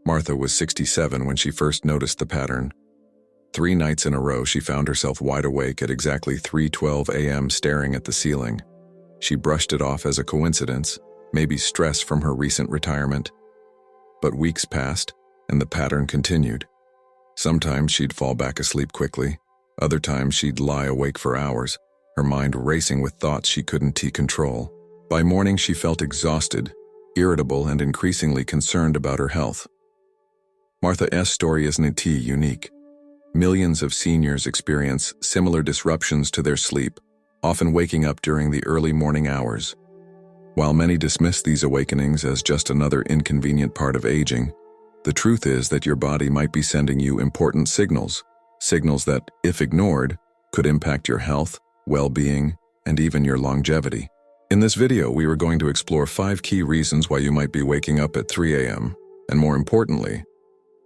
Martha was 67 when she first noticed the pattern. 3 nights in a row, she found herself wide awake at exactly 3:12 a.m. staring at the ceiling. She brushed it off as a coincidence, maybe stress from her recent retirement. But weeks passed, and the pattern continued. Sometimes she'd fall back asleep quickly. Other times she'd lie awake for hours, her mind racing with thoughts she couldn't control. By morning, she felt exhausted, irritable, and increasingly concerned about her health. Martha's story isn't unique. Millions of seniors experience similar disruptions to their sleep, often waking up during the early morning hours. While many dismiss these awakenings as just another inconvenient part of aging, the truth is that your body might be sending you important signals that, if ignored, could impact your health, well-being, and even your longevity. In this video, we are going to explore 5 key reasons why you might be waking up at 3 a.m., and more importantly,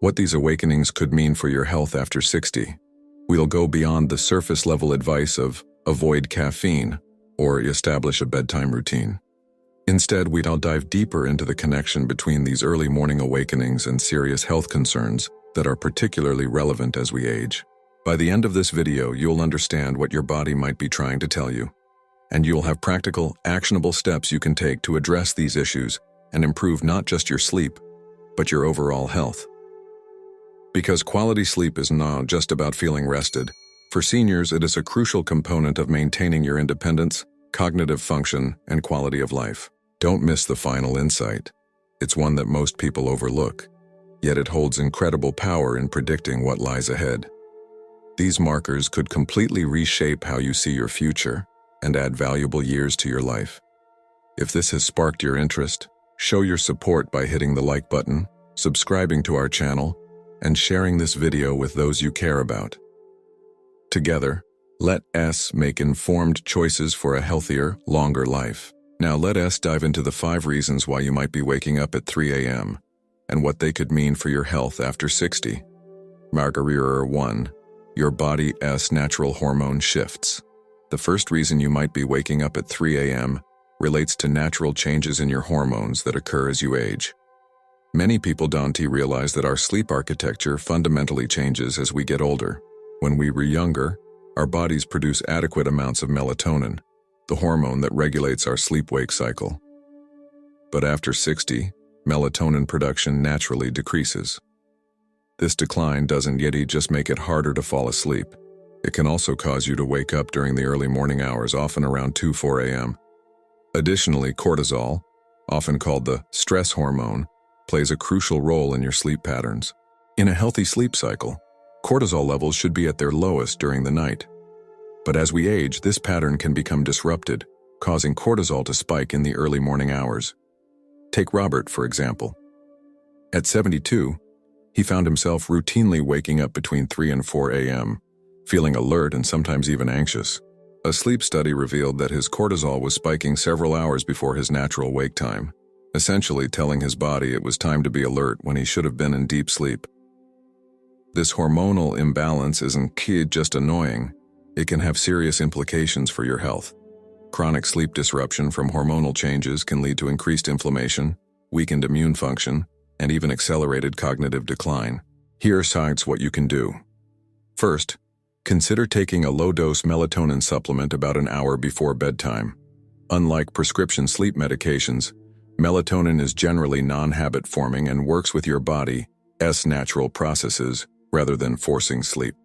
what these awakenings could mean for your health after 60. We'll go beyond the surface-level advice of avoid caffeine or establish a bedtime routine. Instead, we'll dive deeper into the connection between these early morning awakenings and serious health concerns that are particularly relevant as we age. By the end of this video, you'll understand what your body might be trying to tell you, and you'll have practical, actionable steps you can take to address these issues and improve not just your sleep, but your overall health. Because quality sleep is not just about feeling rested. For seniors, it is a crucial component of maintaining your independence, cognitive function, and quality of life. Don't miss the final insight. It's one that most people overlook, yet it holds incredible power in predicting what lies ahead. These markers could completely reshape how you see your future and add valuable years to your life. If this has sparked your interest, show your support by hitting the like button, subscribing to our channel, and sharing this video with those you care about. Together, let us make informed choices for a healthier, longer life. Now let us dive into the 5 reasons why you might be waking up at 3 a.m. and what they could mean for your health after 60. Marker 1. Your body's natural hormone shifts. The first reason you might be waking up at 3 a.m. relates to natural changes in your hormones that occur as you age. Many people don't realize that our sleep architecture fundamentally changes as we get older. When we were younger, our bodies produce adequate amounts of melatonin, the hormone that regulates our sleep-wake cycle. But after 60, melatonin production naturally decreases. This decline doesn't just make it harder to fall asleep. It can also cause you to wake up during the early morning hours, often around 2-4 a.m. Additionally, cortisol, often called the stress hormone, plays a crucial role in your sleep patterns. In a healthy sleep cycle, cortisol levels should be at their lowest during the night. But as we age, this pattern can become disrupted, causing cortisol to spike in the early morning hours. Take Robert, for example. At 72, he found himself routinely waking up between 3 and 4 a.m., feeling alert and sometimes even anxious. A sleep study revealed that his cortisol was spiking several hours before his natural wake time, essentially telling his body it was time to be alert when he should have been in deep sleep. This hormonal imbalance isn't just annoying, it can have serious implications for your health. Chronic sleep disruption from hormonal changes can lead to increased inflammation, weakened immune function, and even accelerated cognitive decline. Here's what you can do. First, consider taking a low-dose melatonin supplement about an hour before bedtime. Unlike prescription sleep medications, melatonin is generally non-habit forming and works with your body's natural processes rather than forcing sleep.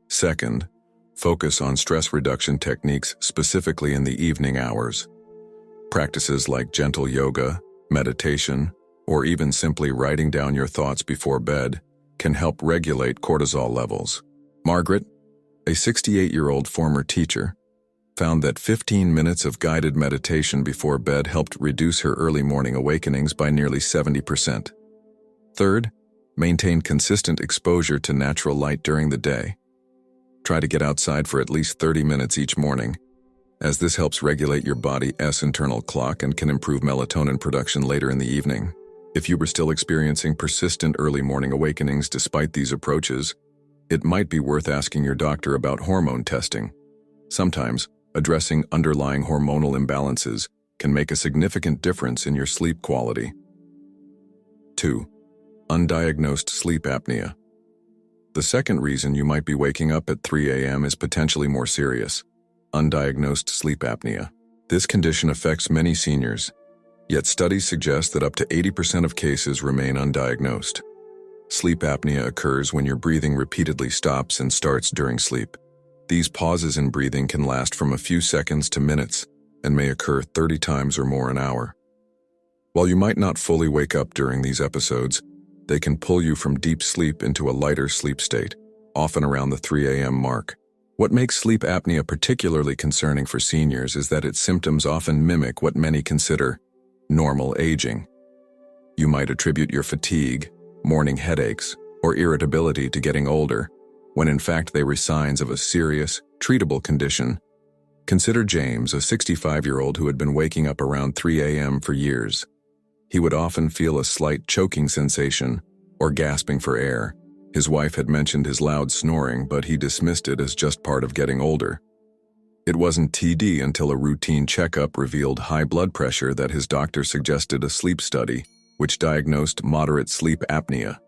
Second, focus on stress reduction techniques specifically in the evening hours. Practices like gentle yoga, meditation, or even simply writing down your thoughts before bed can help regulate cortisol levels. Margaret, a 68-year-old former teacher, found that 15 minutes of guided meditation before bed helped reduce her early morning awakenings by nearly 70%. Third, maintain consistent exposure to natural light during the day. Try to get outside for at least 30 minutes each morning, as this helps regulate your body's internal clock and can improve melatonin production later in the evening. If you were still experiencing persistent early morning awakenings despite these approaches, it might be worth asking your doctor about hormone testing. Sometimes, addressing underlying hormonal imbalances can make a significant difference in your sleep quality. 2. Undiagnosed sleep apnea. The second reason you might be waking up at 3 a.m. is potentially more serious: undiagnosed sleep apnea. This condition affects many seniors, yet studies suggest that up to 80% of cases remain undiagnosed. Sleep apnea occurs when your breathing repeatedly stops and starts during sleep. These pauses in breathing can last from a few seconds to minutes and may occur 30 times or more an hour. While you might not fully wake up during these episodes, they can pull you from deep sleep into a lighter sleep state, often around the 3 a.m. mark. What makes sleep apnea particularly concerning for seniors is that its symptoms often mimic what many consider normal aging. You might attribute your fatigue, morning headaches, or irritability to getting older, when in fact they were signs of a serious, treatable condition. Consider James, a 65-year-old who had been waking up around 3 a.m. for years. He would often feel a slight choking sensation or gasping for air. His wife had mentioned his loud snoring, but he dismissed it as just part of getting older. It wasn't TD until a routine checkup revealed high blood pressure that his doctor suggested a sleep study, which diagnosed moderate sleep apnea.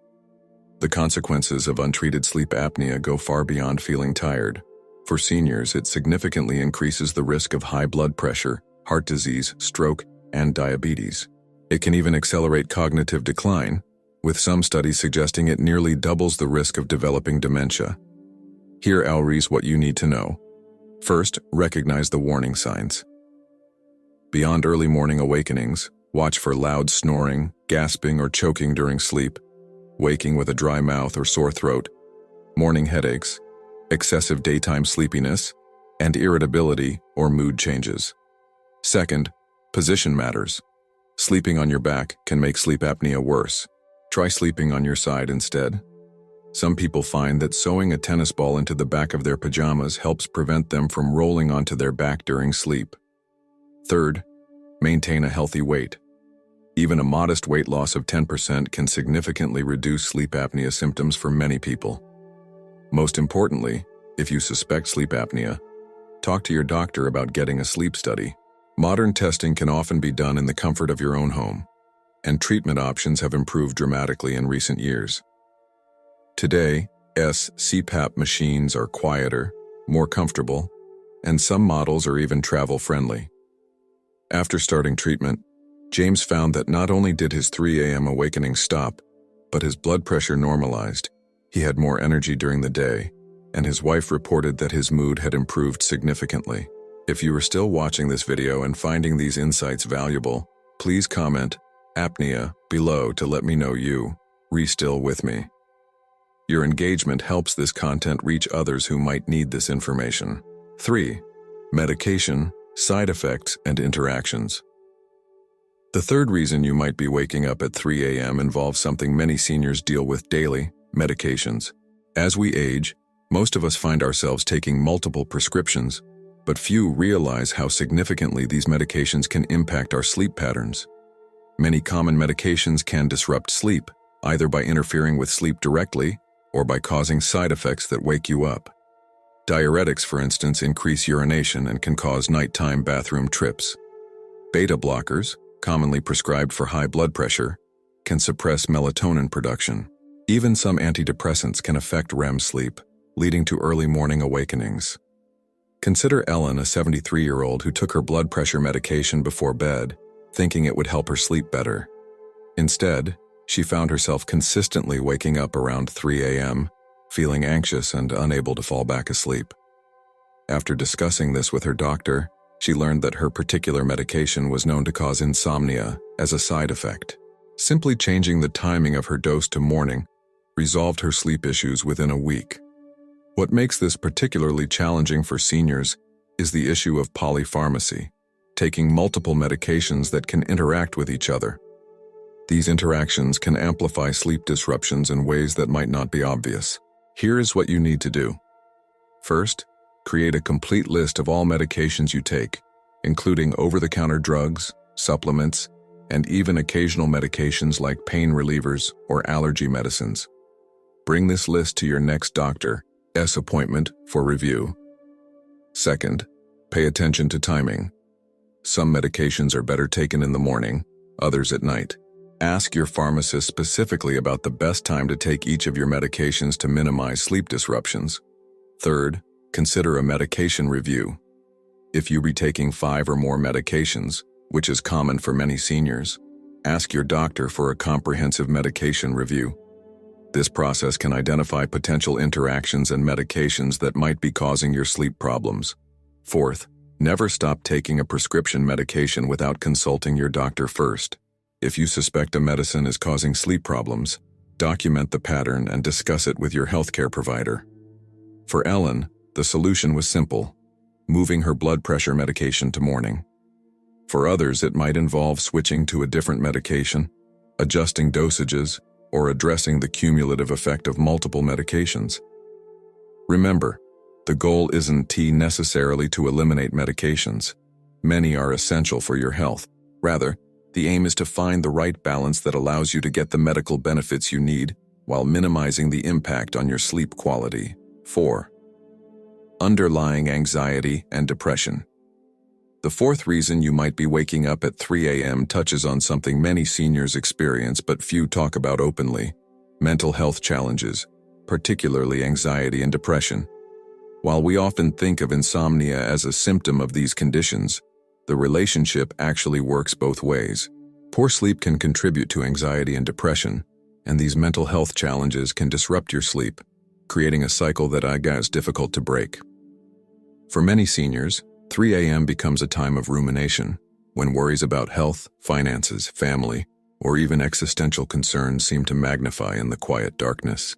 The consequences of untreated sleep apnea go far beyond feeling tired. For seniors, it significantly increases the risk of high blood pressure, heart disease, stroke, and diabetes. It can even accelerate cognitive decline, with some studies suggesting it nearly doubles the risk of developing dementia. Here is what you need to know. First, recognize the warning signs. Beyond early morning awakenings, watch for loud snoring, gasping or choking during sleep, waking with a dry mouth or sore throat, morning headaches, excessive daytime sleepiness, and irritability or mood changes. Second, position matters. Sleeping on your back can make sleep apnea worse. Try sleeping on your side instead. Some people find that sewing a tennis ball into the back of their pajamas helps prevent them from rolling onto their back during sleep. Third, maintain a healthy weight. Even a modest weight loss of 10% can significantly reduce sleep apnea symptoms for many people. Most importantly, if you suspect sleep apnea, talk to your doctor about getting a sleep study. Modern testing can often be done in the comfort of your own home, and treatment options have improved dramatically in recent years. Today, CPAP machines are quieter, more comfortable, and some models are even travel-friendly. After starting treatment, James found that not only did his 3 a.m. awakening stop, but his blood pressure normalized, he had more energy during the day, and his wife reported that his mood had improved significantly. If you are still watching this video and finding these insights valuable, please comment apnea below to let me know you still with me. Your engagement helps this content reach others who might need this information. 3. Medication, side effects, and interactions. The third reason you might be waking up at 3 a.m. involves something many seniors deal with daily: medications. As we age, most of us find ourselves taking multiple prescriptions, but few realize how significantly these medications can impact our sleep patterns. Many common medications can disrupt sleep, either by interfering with sleep directly or by causing side effects that wake you up. Diuretics, for instance, increase urination and can cause nighttime bathroom trips. Beta blockers, commonly prescribed for high blood pressure, can suppress melatonin production. Even some antidepressants can affect REM sleep, leading to early morning awakenings. Consider Ellen, a 73-year-old who took her blood pressure medication before bed, thinking it would help her sleep better. Instead, she found herself consistently waking up around 3 a.m., feeling anxious and unable to fall back asleep. After discussing this with her doctor, she learned that her particular medication was known to cause insomnia as a side effect. Simply changing the timing of her dose to morning resolved her sleep issues within a week. What makes this particularly challenging for seniors is the issue of polypharmacy, taking multiple medications that can interact with each other. These interactions can amplify sleep disruptions in ways that might not be obvious. Here is what you need to do. First, create a complete list of all medications you take, including over-the-counter drugs, supplements, and even occasional medications like pain relievers or allergy medicines. Bring this list to your next doctor's appointment for review. Second, pay attention to timing. Some medications are better taken in the morning, others at night. Ask your pharmacist specifically about the best time to take each of your medications to minimize sleep disruptions. Third, consider a medication review. If you be taking 5 or more medications, which is common for many seniors, ask your doctor for a comprehensive medication review. This process can identify potential interactions and medications that might be causing your sleep problems. Fourth, never stop taking a prescription medication without consulting your doctor first. If you suspect a medicine is causing sleep problems, document the pattern and discuss it with your healthcare provider. For Ellen, the solution was simple: moving her blood pressure medication to morning. For others, it might involve switching to a different medication, adjusting dosages, or addressing the cumulative effect of multiple medications. Remember, the goal isn't necessarily to eliminate medications. Many are essential for your health. Rather, the aim is to find the right balance that allows you to get the medical benefits you need while minimizing the impact on your sleep quality. 4. Underlying anxiety and depression. The fourth reason you might be waking up at 3 a.m. touches on something many seniors experience but few talk about openly: mental health challenges, particularly anxiety and depression. While we often think of insomnia as a symptom of these conditions, the relationship actually works both ways. Poor sleep can contribute to anxiety and depression, and these mental health challenges can disrupt your sleep, creating a cycle that is difficult to break. For many seniors, 3 a.m. becomes a time of rumination, when worries about health, finances, family, or even existential concerns seem to magnify in the quiet darkness.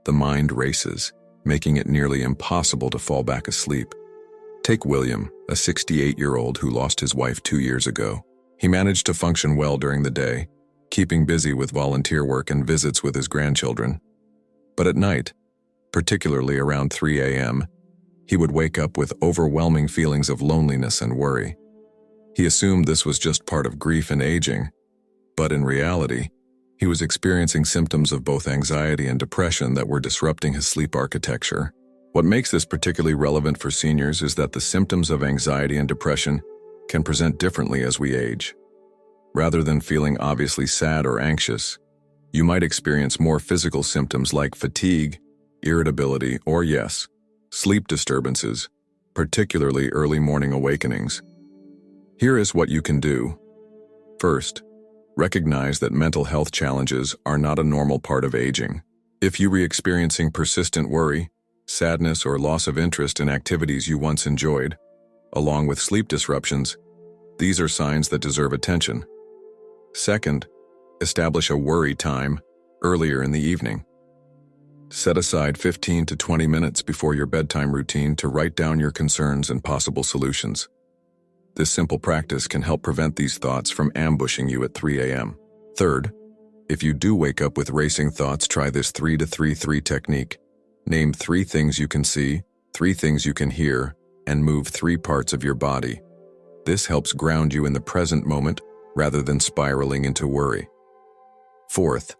The mind races, making it nearly impossible to fall back asleep. Take William, a 68-year-old who lost his wife 2 years ago. He managed to function well during the day, keeping busy with volunteer work and visits with his grandchildren. But at night, particularly around 3 a.m., he would wake up with overwhelming feelings of loneliness and worry. He assumed this was just part of grief and aging, but in reality, he was experiencing symptoms of both anxiety and depression that were disrupting his sleep architecture. What makes this particularly relevant for seniors is that the symptoms of anxiety and depression can present differently as we age. Rather than feeling obviously sad or anxious, you might experience more physical symptoms like fatigue, irritability, or sleep disturbances, particularly early morning awakenings. Here is what you can do. First, recognize that mental health challenges are not a normal part of aging. If you are experiencing persistent worry, sadness, or loss of interest in activities you once enjoyed, along with sleep disruptions, these are signs that deserve attention. Second, establish a worry time earlier in the evening. Set aside 15 to 20 minutes before your bedtime routine to write down your concerns and possible solutions. This simple practice can help prevent these thoughts from ambushing you at 3 a.m. Third, if you do wake up with racing thoughts, try this 3-3-3 technique. Name 3 things you can see, 3 things you can hear, and move 3 parts of your body. This helps ground you in the present moment rather than spiraling into worry. Fourth,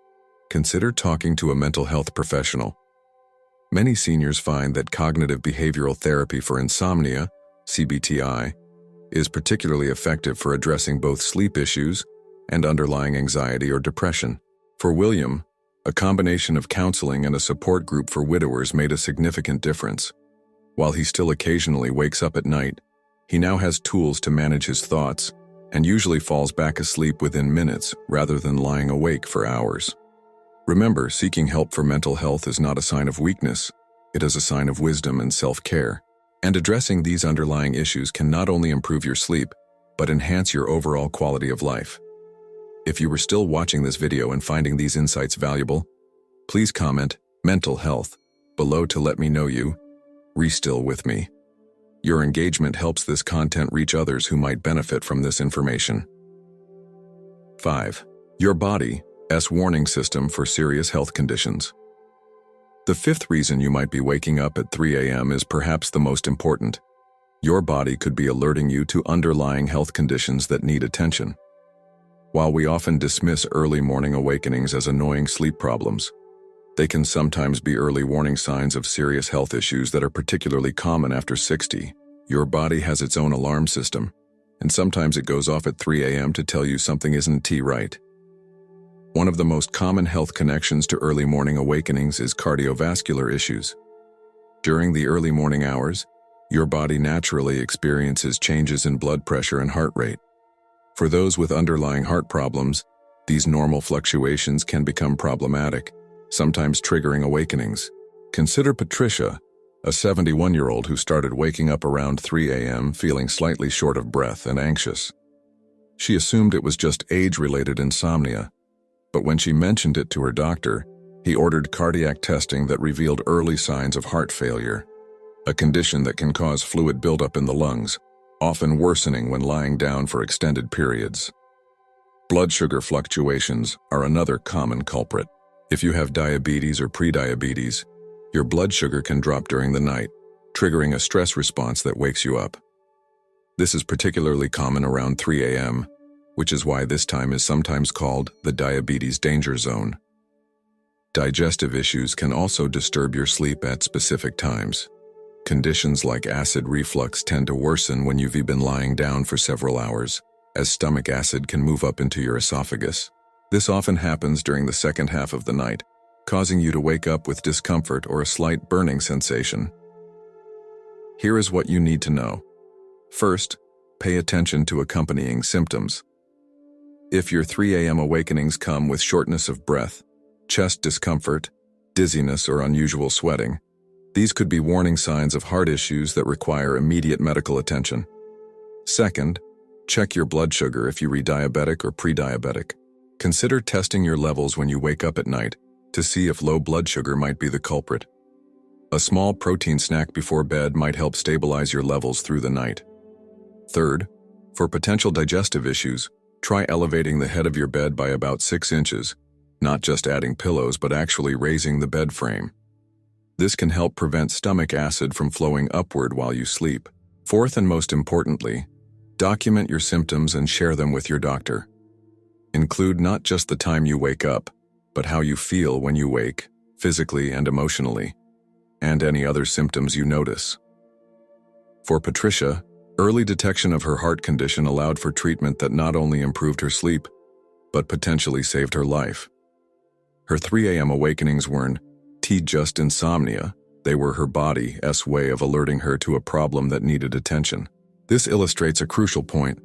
consider talking to a mental health professional. Many seniors find that cognitive behavioral therapy for insomnia, CBTI, is particularly effective for addressing both sleep issues and underlying anxiety or depression. For William, a combination of counseling and a support group for widowers made a significant difference. While he still occasionally wakes up at night, he now has tools to manage his thoughts and usually falls back asleep within minutes rather than lying awake for hours. Remember, seeking help for mental health is not a sign of weakness. It is a sign of wisdom and self-care. And addressing these underlying issues can not only improve your sleep, but enhance your overall quality of life. If you were still watching this video and finding these insights valuable, please comment "mental health" below to let me know you still with me. Your engagement helps this content reach others who might benefit from this information. 5. Your body's warning system for serious health conditions. The fifth reason you might be waking up at 3 a.m. is perhaps the most important. Your body could be alerting you to underlying health conditions that need attention. While we often dismiss early morning awakenings as annoying sleep problems, they can sometimes be early warning signs of serious health issues that are particularly common after 60. Your body has its own alarm system, and sometimes it goes off at 3 a.m. to tell you something isn't right. One of the most common health connections to early morning awakenings is cardiovascular issues. During the early morning hours, your body naturally experiences changes in blood pressure and heart rate. For those with underlying heart problems, these normal fluctuations can become problematic, sometimes triggering awakenings. Consider Patricia, a 71-year-old who started waking up around 3 a.m. feeling slightly short of breath and anxious. She assumed it was just age-related insomnia, but when she mentioned it to her doctor, he ordered cardiac testing that revealed early signs of heart failure, a condition that can cause fluid buildup in the lungs, often worsening when lying down for extended periods. Blood sugar fluctuations are another common culprit. If you have diabetes or prediabetes, your blood sugar can drop during the night, triggering a stress response that wakes you up. This is particularly common around 3 a.m., which is why this time is sometimes called the diabetes danger zone. Digestive issues can also disturb your sleep at specific times. Conditions like acid reflux tend to worsen when you've been lying down for several hours, as stomach acid can move up into your esophagus. This often happens during the second half of the night, causing you to wake up with discomfort or a slight burning sensation. Here is what you need to know. First, pay attention to accompanying symptoms. If your 3 a.m. awakenings come with shortness of breath, chest discomfort, dizziness, or unusual sweating, these could be warning signs of heart issues that require immediate medical attention. Second, check your blood sugar if you're diabetic or pre-diabetic. Consider testing your levels when you wake up at night to see if low blood sugar might be the culprit. A small protein snack before bed might help stabilize your levels through the night. Third, for potential digestive issues, try elevating the head of your bed by about 6 inches, not just adding pillows but actually raising the bed frame. This can help prevent stomach acid from flowing upward while you sleep. Fourth and most importantly, document your symptoms and share them with your doctor. Include not just the time you wake up, but how you feel when you wake, physically and emotionally, and any other symptoms you notice. For Patricia, early detection of her heart condition allowed for treatment that not only improved her sleep, but potentially saved her life. Her 3 a.m. awakenings weren't just insomnia, they were her body's way of alerting her to a problem that needed attention. This illustrates a crucial point.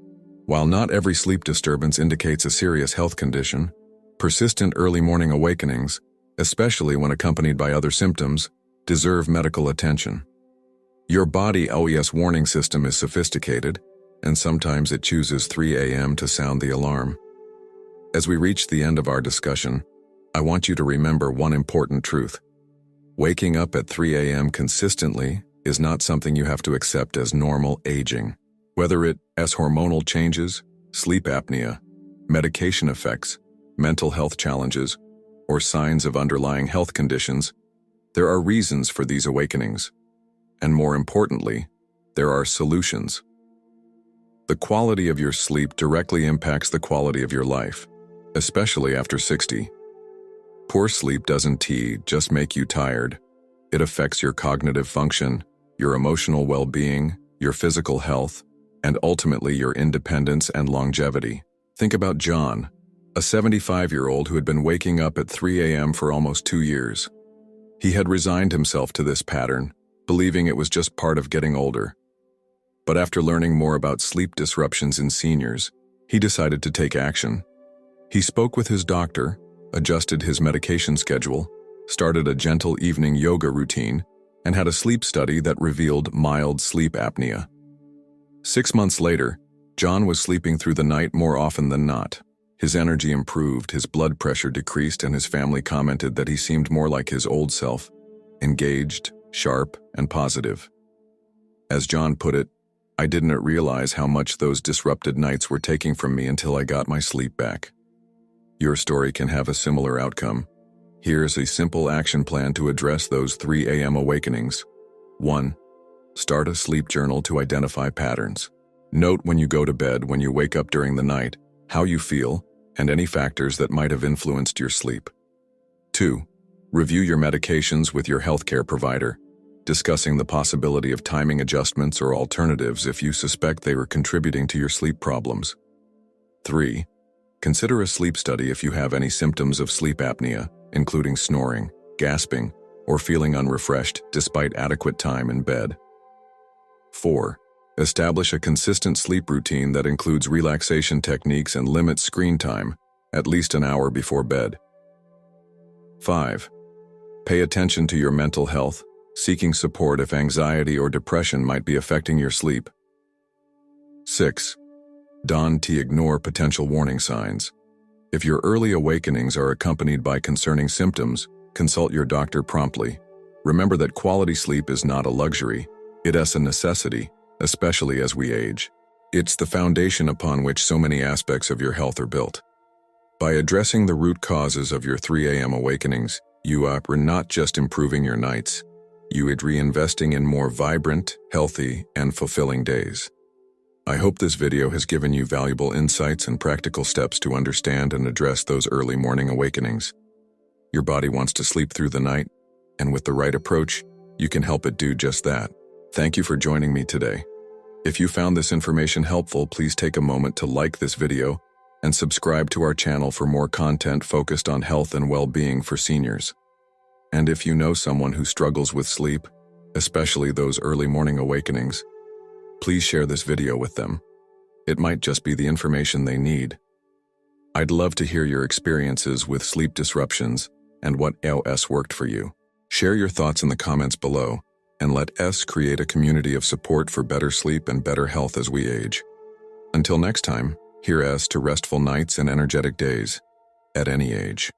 While not every sleep disturbance indicates a serious health condition, persistent early morning awakenings, especially when accompanied by other symptoms, deserve medical attention. Your body's warning system is sophisticated, and sometimes it chooses 3 a.m. to sound the alarm. As we reach the end of our discussion, I want you to remember one important truth. Waking up at 3 a.m. consistently is not something you have to accept as normal aging. Whether it's hormonal changes, sleep apnea, medication effects, mental health challenges, or signs of underlying health conditions, there are reasons for these awakenings. And more importantly, there are solutions. The quality of your sleep directly impacts the quality of your life, especially after 60. Poor sleep doesn't just make you tired. It affects your cognitive function, your emotional well-being, your physical health, and ultimately your independence and longevity. Think about John, a 75-year-old who had been waking up at 3 a.m. for almost 2 years. He had resigned himself to this pattern, believing it was just part of getting older. But after learning more about sleep disruptions in seniors, he decided to take action. He spoke with his doctor, adjusted his medication schedule, started a gentle evening yoga routine, and had a sleep study that revealed mild sleep apnea. 6 months later, John was sleeping through the night more often than not. His energy improved, his blood pressure decreased, and his family commented that he seemed more like his old self, engaged, sharp, and positive. As John put it, "I didn't realize how much those disrupted nights were taking from me until I got my sleep back." Your story can have a similar outcome. Here's a simple action plan to address those 3 a.m. awakenings. 1. Start a sleep journal to identify patterns. Note when you go to bed, when you wake up during the night, how you feel, and any factors that might have influenced your sleep. 2. Review your medications with your healthcare provider, discussing the possibility of timing adjustments or alternatives if you suspect they are contributing to your sleep problems. 3. Consider a sleep study if you have any symptoms of sleep apnea, including snoring, gasping, or feeling unrefreshed despite adequate time in bed. 4. Establish a consistent sleep routine that includes relaxation techniques and limits screen time, at least an hour before bed. 5. Pay attention to your mental health, seeking support if anxiety or depression might be affecting your sleep. 6. Ignore potential warning signs. If your early awakenings are accompanied by concerning symptoms, consult your doctor promptly. Remember that quality sleep is not a luxury, it is a necessity, especially as we age. It's the foundation upon which so many aspects of your health are built. By addressing the root causes of your 3 a.m. awakenings, you are not just improving your nights, you are reinvesting in more vibrant, healthy, and fulfilling days. I hope this video has given you valuable insights and practical steps to understand and address those early morning awakenings. Your body wants to sleep through the night, and with the right approach, you can help it do just that. Thank you for joining me today. If you found this information helpful, please take a moment to like this video and subscribe to our channel for more content focused on health and well-being for seniors. And if you know someone who struggles with sleep, especially those early morning awakenings, please share this video with them. It might just be the information they need. I'd love to hear your experiences with sleep disruptions and what else worked for you. Share your thoughts in the comments below, and let us create a community of support for better sleep and better health as we age. Until next time, here's to restful nights and energetic days, at any age.